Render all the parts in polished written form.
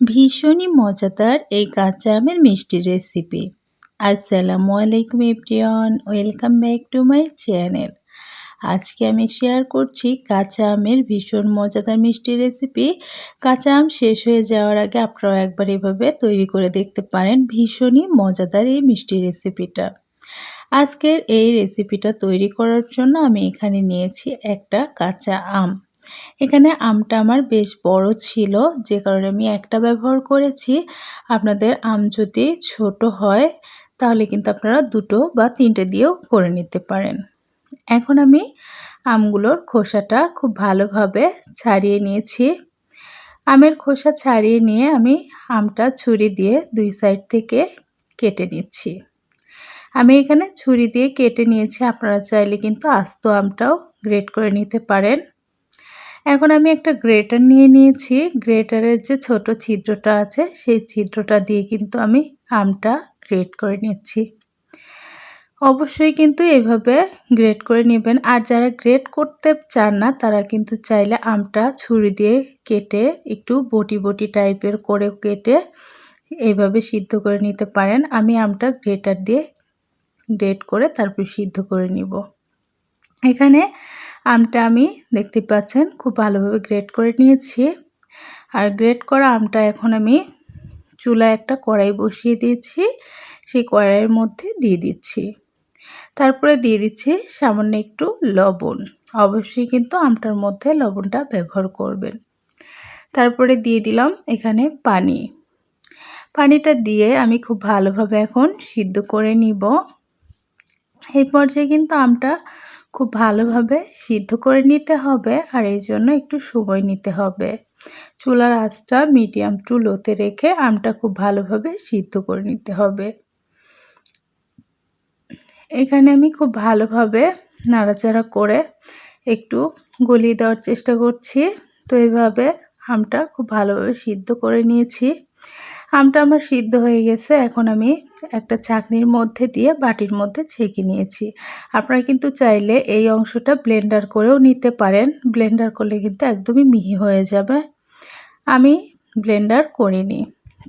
ভীষণই মজাদার এই কাঁচা আমের মিষ্টি রেসিপি। আসসালামু আলাইকুম everyone, welcome back to my channel. আজকে আমি শেয়ার করছি কাঁচা আমের ভীষণ মজাদার মিষ্টি রেসিপি। কাঁচা আম শেষ হয়ে যাওয়ার আগে আপনারাও একবার এভাবে তৈরি করে দেখতে পারেন। ভীষণই মজাদার এই মিষ্টি রেসিপিটা। আজকের এই রেসিপিটা তৈরি করার জন্য আমি এখানে নিয়েছি একটা কাঁচা আম। এখানে আমটা আমার বেশ বড় ছিল, যে কারণে আমি একটা ব্যবহার করেছি। আপনাদের আম যদি ছোট হয় তাহলে কিন্তু আপনারা 2টো বা 3টে দিয়েও করে নিতে পারেন। এখন আমি আমগুলোর খোসাটা খুব ভালোভাবে ছাড়িয়ে নিয়েছি। আমের খোসা ছাড়িয়ে নিয়ে আমি আমটা ছুরি দিয়ে 2 সাইড থেকে কেটে নিচ্ছি। আমি এখানে ছুরি দিয়ে কেটে নিয়েছি, আপনারা চাইলে কিন্তু আস্ত আমটাও গ্রেট করে নিতে পারেন। এখন আমি একটা গ্রেটার নিয়ে নিয়েছি। গ্রেটারের যে ছোট ছিদ্রটা আছে সেই ছিদ্রটা দিয়ে কিন্তু আমি আমটা গ্রেট করে নিচ্ছি। অবশ্যই কিন্তু এভাবে গ্রেট করে নেবেন। আর যারা গ্রেট করতে চান না তারা কিন্তু চাইলে আমটা ছুরি দিয়ে কেটে একটু বটি বটি টাইপের করে কেটে এইভাবে সিদ্ধ করে নিতে পারেন। আমি আমটা গ্রেটার দিয়ে গ্রেট করে তারপর সিদ্ধ করে নিব। এখানে আমটা আমি দেখতে পাচ্ছেন খুব ভালোভাবে গ্রেট করে নিয়েছি। আর গ্রেট করা আমটা এখন আমি চুলায় একটা কড়াই বসিয়ে দিয়েছি। সেই কড়াইয়ের মধ্যে দিয়ে দিচ্ছি। তারপরে দিয়ে দিচ্ছি সামান্য একটু লবণ। অবশ্যই কিন্তু আমটার মধ্যে লবণটা ব্যবহার করবেন। তারপরে দিয়ে দিলাম এখানে পানি। পানিটা দিয়ে আমি খুব ভালোভাবে এখন সিদ্ধ করে নিব। এই পর্যায়ে কিন্তু আমটা খুব ভালোভাবে সিদ্ধ করে নিতে হবে, আর এই জন্য একটু সময় নিতে হবে। চুলার আঁচটা মিডিয়াম টু লোতে রেখে আমটা খুব ভালোভাবে সিদ্ধ করে নিতে হবে। এখানে আমি খুব ভালোভাবে নাড়াচাড়া করে একটু গলিয়ে দেওয়ার চেষ্টা করছি। তো এইভাবে আমটা খুব ভালোভাবে সিদ্ধ করে নিয়েছি। আমটা আমার সিদ্ধ হয়ে গেছে। এখন আমি একটা ছাঁকনির মধ্যে দিয়ে বাটির মধ্যে ছেঁকে নিয়েছি। আপনারা কিন্তু চাইলে এই অংশটা ব্লেন্ডার করেও নিতে পারেন। ব্লেন্ডার করলে কিন্তু একদমই মিহি হয়ে যাবে। আমি ব্লেন্ডার করিনি।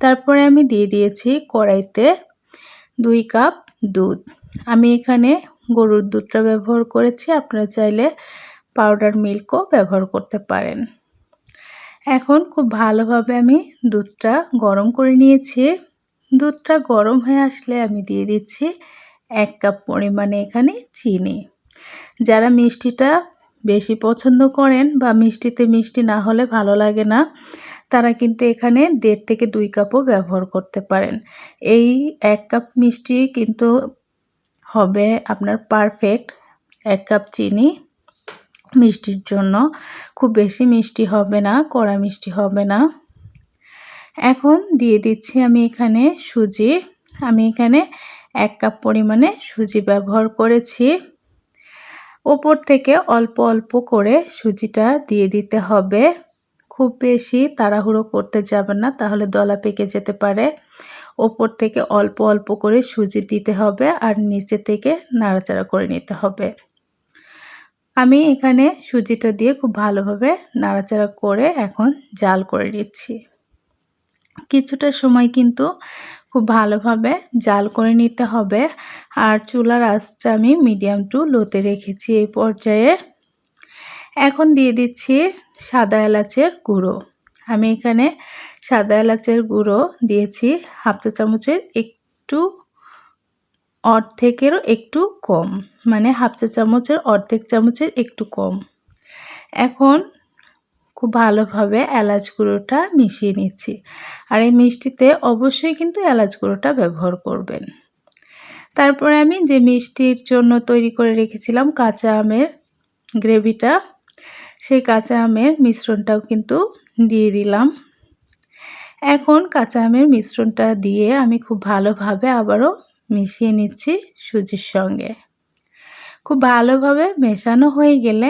তারপরে আমি দিয়ে দিয়েছি কড়াইতে 2 কাপ দুধ। আমি এখানে গরুর দুধটা ব্যবহার করেছি, আপনারা চাইলে পাউডার মিল্কও ব্যবহার করতে পারেন। এখন খুব ভালোভাবে আমি দুধটা গরম করে নিয়েছি। দুধটা গরম হয়ে আসলে আমি দিয়ে দিচ্ছি 1 কাপ পরিমাণে এখানে চিনি। যারা মিষ্টিটা বেশি পছন্দ করেন বা মিষ্টিতে মিষ্টি না হলে ভালো লাগে না, তারা কিন্তু এখানে 1.5 থেকে 2 কাপও ব্যবহার করতে পারেন। এই 1 কাপ মিষ্টি কিন্তু হবে আপনার পারফেক্ট 1 কাপ চিনি মিষ্টির জন্য। খুব বেশি মিষ্টি হবে না, কড়া মিষ্টি হবে না। এখন দিয়ে দিচ্ছি আমি এখানে সুজি। আমি এখানে 1 কাপ পরিমাণে সুজি ব্যবহার করেছি। ওপর থেকে অল্প অল্প করে সুজিটা দিয়ে দিতে হবে। খুব বেশি তাড়াহুড়ো করতে যাবেন না, তাহলে দলা পেকে যেতে পারে। ওপর থেকে অল্প অল্প করে সুজি দিতে হবে আর নিচে থেকে নাড়াচাড়া করে নিতে হবে। আমি এখানে সুজিটা দিয়ে খুব ভালোভাবে নাড়াচাড়া করে এখন জাল করে নিচ্ছি। কিছুটা সময় কিন্তু খুব ভালোভাবে জাল করে নিতে হবে। আর চুলার আঁচটা আমি মিডিয়াম টু লোতে রেখেছি এই পর্যায়ে। এখন দিয়ে দিচ্ছি সাদা এলাচের গুঁড়ো। আমি এখানে সাদা এলাচের গুঁড়ো দিয়েছি হাফ চা চামচের একটু অর্ধেকেরও একটু কম, মানে হাফ চা চামচের অর্ধেক চামচের একটু কম। এখন খুব ভালোভাবে এলাচ গুঁড়োটা মিশিয়ে নিচ্ছি। আর এই মিষ্টিতে অবশ্যই কিন্তু এলাচ গুঁড়োটা ব্যবহার করবেন। তারপরে আমি যে মিষ্টির জন্য তৈরি করে রেখেছিলাম কাঁচা আমের গ্রেভিটা, সেই কাঁচা আমের মিশ্রণটাও কিন্তু দিয়ে দিলাম। এখন কাঁচা আমের মিশ্রণটা দিয়ে আমি খুব ভালোভাবে আবারও মিশিয়ে নিচ্ছি সুজির সঙ্গে। খুব ভালোভাবে মেশানো হয়ে গেলে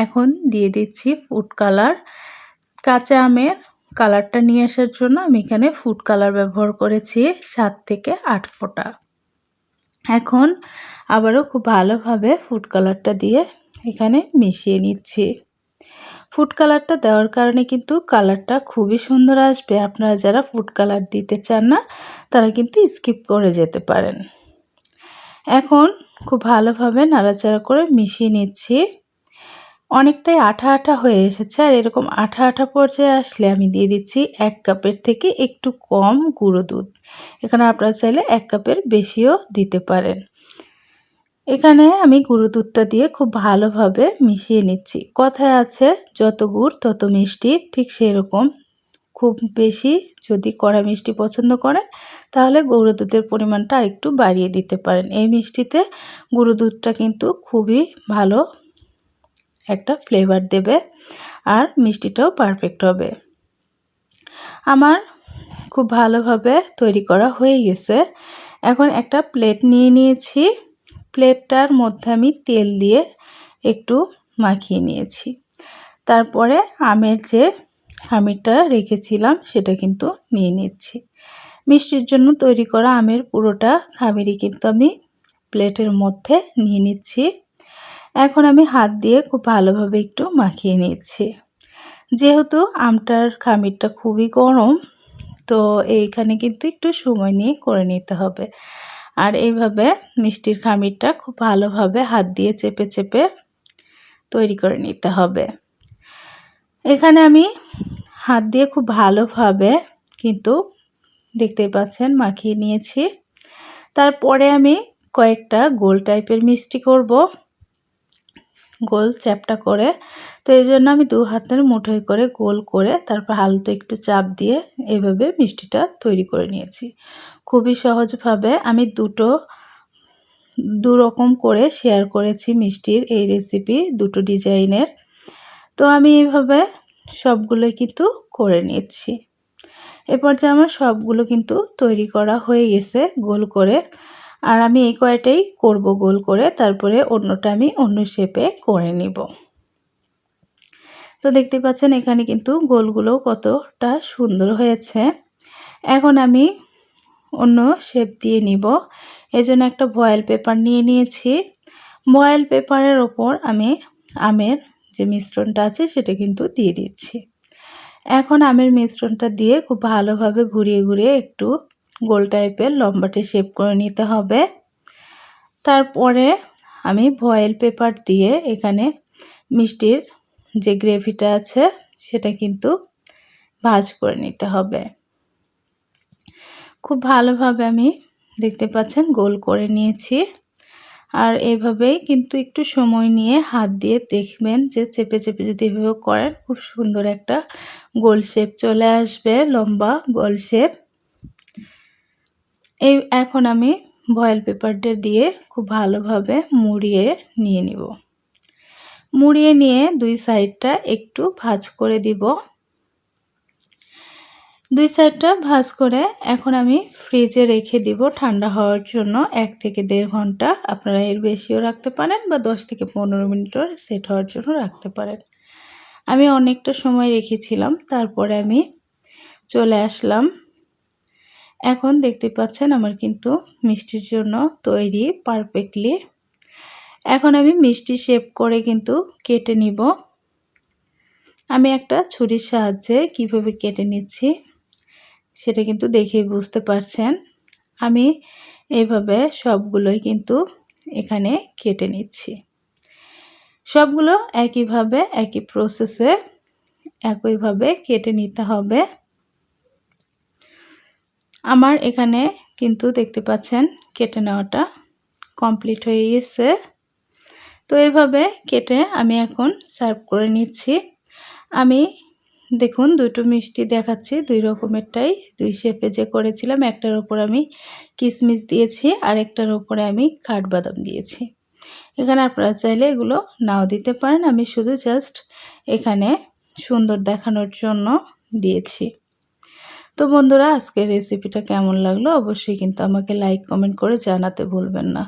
এখন দিয়ে দিচ্ছি ফুড কালার। কাঁচা আমের কালারটা নিয়ে আসার জন্য আমি এখানে ফুড কালার ব্যবহার করেছি 7 থেকে 8 ফোঁটা। এখন আবারও খুব ভালোভাবে ফুড কালারটা দিয়ে এখানে মিশিয়ে নিচ্ছি। ফুড কালারটা দেওয়ার কারণে কিন্তু কালারটা খুবই সুন্দর আসবে। আপনারা যারা ফুড কালার দিতে চান না তারা কিন্তু স্কিপ করে যেতে পারেন। এখন খুব ভালোভাবে নাড়াচাড়া করে মিশিয়ে নিচ্ছি। অনেকটাই আঠা আঠা হয়ে এসেছে, আর এরকম আঠা আঠা পর্যায়ে আসলে আমি দিয়ে দিচ্ছি 1 কাপের থেকে একটু কম গুঁড়ো দুধ। এখানে আপনারা চাইলে 1 কাপের বেশিও দিতে পারেন। এখানে আমি গুঁড়ো দুধটা দিয়ে খুব ভালোভাবে মিশিয়ে নিচ্ছি। কথায় আছে যত গুড় তত মিষ্টি, ঠিক সেরকম খুব বেশি যদি কড়া মিষ্টি পছন্দ করেন তাহলে গুঁড়ো দুধের পরিমাণটা আরেকটু বাড়িয়ে দিতে পারেন। এই মিষ্টিতে গুঁড়ো দুধটা কিন্তু খুবই ভালো একটা ফ্লেভার দেবে, আর মিষ্টিটাও পারফেক্ট হবে। আমার খুব ভালোভাবে তৈরি করা হয়ে গেছে। এখন একটা প্লেট নিয়ে নিয়েছি। প্লেটটার মধ্যে আমি তেল দিয়ে একটু মাখিয়ে নিয়েছি। তারপরে আমের যে খামিরটা রেখেছিলাম সেটা কিন্তু নিয়ে নিচ্ছি। মিষ্টির জন্য তৈরি করা আমের পুরোটা খামিরই কিন্তু আমি প্লেটের মধ্যে নিয়ে নিচ্ছি। এখন আমি হাত দিয়ে খুব ভালোভাবে একটু মাখিয়ে নিচ্ছি। যেহেতু আমটার খামিরটা খুবই গরম, তো এইখানে কিন্তু একটু সময় নিয়ে করে নিতে হবে। আর এইভাবে মিষ্টির খামিরটা খুব ভালোভাবে হাত দিয়ে চেপে চেপে তৈরি করে নিতে হবে। এখানে আমি হাত দিয়ে খুব ভালোভাবে কিন্তু দেখতেই পাচ্ছেন মাখিয়ে নিয়েছি। তারপরে আমি কয়েকটা গোল টাইপের মিষ্টি করব, গোল চ্যাপটা করে। তো এই জন্য আমি 2 হাতের মুঠোয় করে গোল করে তারপর হালকা একটু চাপ দিয়ে এভাবে মিষ্টিটা তৈরি করে নিয়েছি। খুবই সহজভাবে আমি দু রকম করে শেয়ার করেছি মিষ্টির এই রেসিপি, দুটো ডিজাইনের। তো আমি এইভাবে সবগুলোই কিন্তু করে নিচ্ছি। এরপর যে আমার সবগুলো কিন্তু তৈরি করা হয়ে গেছে গোল করে, আর আমি এই কয়টাই করব গোল করে, তারপরে অন্যটা আমি অন্য শেপে করে নিব। তো দেখতে পাচ্ছেন এখানে কিন্তু গোলগুলো কতটা সুন্দর হয়েছে। এখন আমি অন্য শেপ দিয়ে নিব। এজন্য একটা ফয়েল পেপার নিয়ে নিয়েছি। ফয়েল পেপারের ওপর আমি আমের যে মিশ্রণটা আছে সেটা কিন্তু দিয়ে দিচ্ছি। এখন আমের মিশ্রণটা দিয়ে খুব ভালোভাবে ঘুরিয়ে ঘুরিয়ে একটু গোল টাইপের লম্বাটে শেপ করে নিতে হবে। তারপরে আমি ফয়েল পেপার দিয়ে এখানে মিষ্টির যে গ্রেভিটা আছে সেটা কিন্তু ভাঁজ করে নিতে হবে। খুব ভালোভাবে আমি দেখতে পাচ্ছেন গোল করে নিয়েছি। আর এভাবেই কিন্তু একটু সময় নিয়ে হাত দিয়ে দেখবেন যে চেপে চেপে যদি এভাবে করেন খুব সুন্দর একটা গোল শেপ চলে আসবে, লম্বা গোল শেপ। এখন আমি ফয়েল পেপারটা দিয়ে খুব ভালোভাবে মুড়িয়ে নিয়ে নিব। মুড়িয়ে নিয়ে 2 সাইডটা একটু ভাঁজ করে দিব। 2 সাইডটা ভাঁজ করে এখন আমি ফ্রিজে রেখে দিব ঠান্ডা হওয়ার জন্য 1 থেকে 1.5 ঘন্টা। আপনারা এর বেশিও রাখতে পারেন বা 10 থেকে 15 মিনিটও সেট হওয়ার জন্য রাখতে পারেন। আমি অনেকটা সময় রেখেছিলাম, তারপরে আমি চলে আসলাম। এখন দেখতে পাচ্ছেন আমার কিন্তু মিষ্টির জন্য তৈরি পারফেক্টলি। এখন আমি মিষ্টি শেপ করে কিন্তু কেটে নিব। আমি একটা ছুরির সাহায্যে কিভাবে কেটে নিচ্ছি সেটা কিন্তু দেখেই বুঝতে পারছেন। আমি এইভাবে সবগুলোই কিন্তু এখানে কেটে নিচ্ছি। সবগুলো একইভাবে একই প্রসেসে একইভাবে কেটে নিতে হবে। আমার এখানে কিন্তু দেখতে পাচ্ছেন কেটে নেওয়াটা কমপ্লিট হয়ে গেছে। তো এইভাবে কেটে আমি এখন সার্ভ করে নিচ্ছি। আমি দেখুন দুটো মিষ্টি দেখাচ্ছি, 2 রকমেরটাই 2 শেপে যে করেছিলাম। একটার উপর আমি কিশমিশ দিয়েছি আর একটার উপরে আমি কাঠবাদাম দিয়েছি। এখানে আপনারা চাইলে এগুলো নাও দিতে পারেন, আমি শুধু জাস্ট এখানে সুন্দর দেখানোর জন্য দিয়েছি। তো বন্ধুরা আজকের রেসিপিটা কেমন লাগলো অবশ্যই কিন্তু আমাকে লাইক কমেন্ট করে জানাতে ভুলবেন না।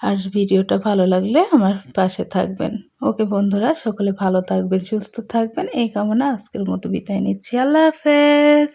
আর ভিডিওটা ভালো লাগলে আমার পাশে থাকবেন। ওকে বন্ধুরা, সকলে ভালো থাকবেন, সুস্থ থাকবেন এই কামনা আজকের মতো বিদায় নিচ্ছি। আল্লাহ হাফেজ।